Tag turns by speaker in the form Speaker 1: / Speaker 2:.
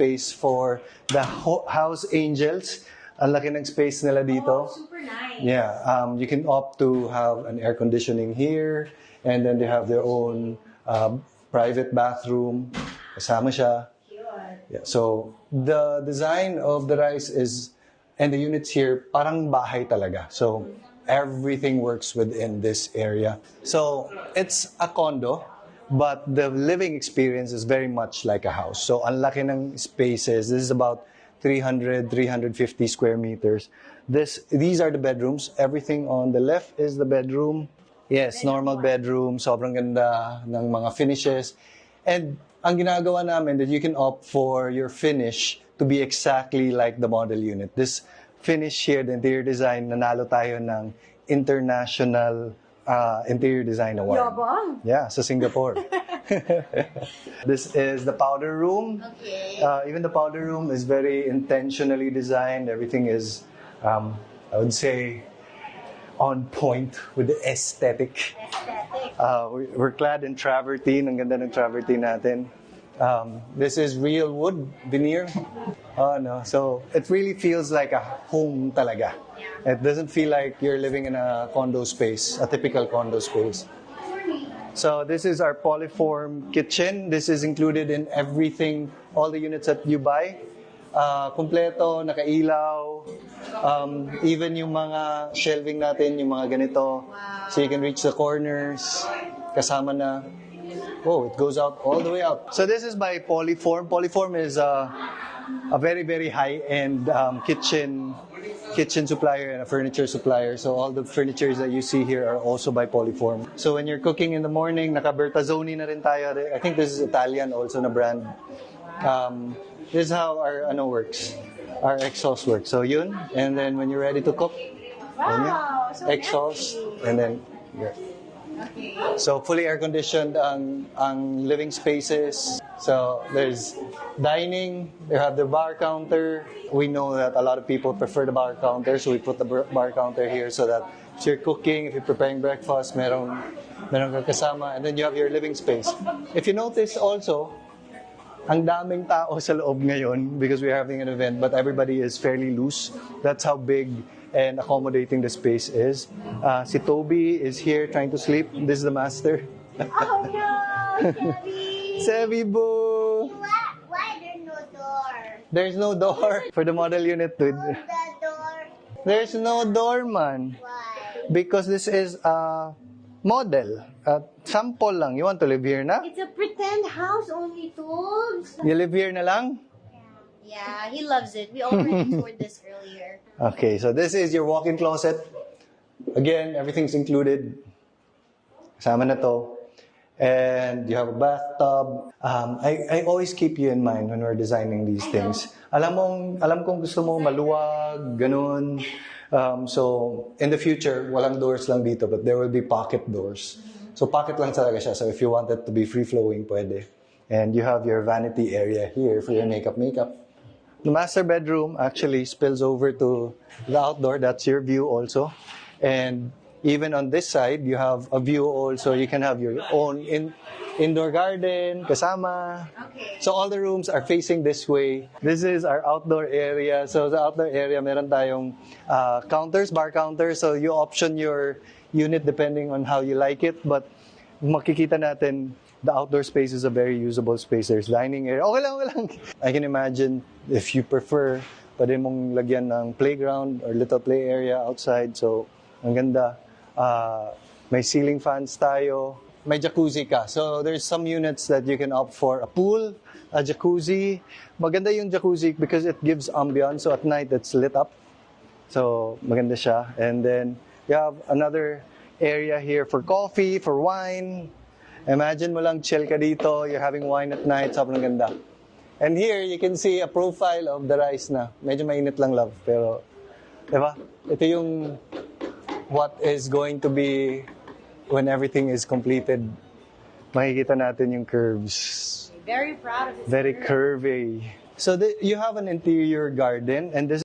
Speaker 1: space for the house angels. Ang laki ng space nila dito.
Speaker 2: Oh, super nice.
Speaker 1: Yeah, you can opt to have an air conditioning here, and then they have their own private bathroom. Kasama siya. Yeah, so the design of the Rise is, and the units here, parang bahay talaga. So everything works within this area. So it's a condo, but the living experience is very much like a house. So ang laki ng spaces. This is about 300, 350 square meters. These are the bedrooms. Everything on the left is the bedroom. Yes, normal bedroom. Sobrang ganda ng mga finishes. And ang ginagawa namin that you can opt for your finish to be exactly like the model unit. This finish here, the interior design, nanalo tayo ng International Interior Design Award.
Speaker 2: Yabang.
Speaker 1: Yeah, sa Singapore. This is the powder room.
Speaker 2: Okay.
Speaker 1: Even the powder room is very intentionally designed. Everything is, I would say, on point with the aesthetic. We're clad in travertine. Ang ganda ng travertine natin. This is real wood veneer. No. So it really feels like a home talaga. It doesn't feel like you're living in a condo space, a typical condo space. So this is our polyform kitchen. This is included in everything, all the units that you buy. Kompleto, nakailaw. Even yung mga shelving natin, yung mga ganito. So you can reach the corners. Kasama na. Oh, it goes out all the way out. So this is by Polyform. Polyform is a very, very high-end kitchen supplier and a furniture supplier. So all the furnitures that you see here are also by Polyform. So when you're cooking in the morning, naka-Bertazzoni na rin tayo. I think this is Italian also na brand. This is how our works. Our exhaust works. So yun, and then when you're ready to cook,
Speaker 2: Wow, so
Speaker 1: exhaust,
Speaker 2: fancy.
Speaker 1: and then yeah.
Speaker 2: Okay.
Speaker 1: So fully air-conditioned ang living spaces. So there's dining, you have the bar counter. We know that a lot of people prefer the bar counter, so we put the bar counter here so that if you're cooking, if you're preparing breakfast, meron kang kasama, and then you have your living space. If you notice also, ang daming tao sa loob ngayon because we're having an event, but everybody is fairly loose. That's how big and accommodating the space is. Si Toby is here trying to sleep. This is the master.
Speaker 2: Oh no, Sebi.
Speaker 1: Sebi boo!
Speaker 3: Why there's no door?
Speaker 1: There's no door for the model unit.
Speaker 3: The door.
Speaker 1: There's no door, man.
Speaker 3: Why?
Speaker 1: Because this is a model. Sample lang. You want to live here na?
Speaker 2: It's a pretend house only, Tools.
Speaker 1: You live here na lang?
Speaker 2: Yeah, he loves it. We already toured this earlier.
Speaker 1: Okay, so this is your walk-in closet. Again, everything's included. Kasama na to. And you have a bathtub. I always keep you in mind when we're designing these things. Alam kong gusto mo maluwag, ganun. So, in the future, walang doors lang dito, but there will be pocket doors. So, pocket lang talaga siya. So, if you want it to be free-flowing, pwede. And you have your vanity area here for your makeup. The master bedroom actually spills over to the outdoor. That's your view also. And even on this side, you have a view also. You can have your own indoor garden, kasama.
Speaker 2: Okay.
Speaker 1: So all the rooms are facing this way. This is our outdoor area. So the outdoor area, meron tayong counters, bar counters. So you option your unit depending on how you like it. But makikita natin, the outdoor space is a very usable space. There's dining area. Okay lang. I can imagine if you prefer, pwede mong lagyan ng playground or little play area outside. So, ang ganda. May ceiling fans tayo. May jacuzzi ka. So, there's some units that you can opt for a pool, a jacuzzi. Maganda yung jacuzzi because it gives ambiance. So, at night, it's lit up. So, maganda siya. And then, you have another area here for coffee, for wine. Imagine mo lang chill ka dito, you're having wine at night, sobrang ganda. And here, you can see a profile of the Rise na. Medyo mainit lang, love. Pero, diba? Ito yung what is going to be when everything is completed. Makikita natin yung curves.
Speaker 2: Very proud of this.
Speaker 1: Very curvy. So, you have an interior garden, and this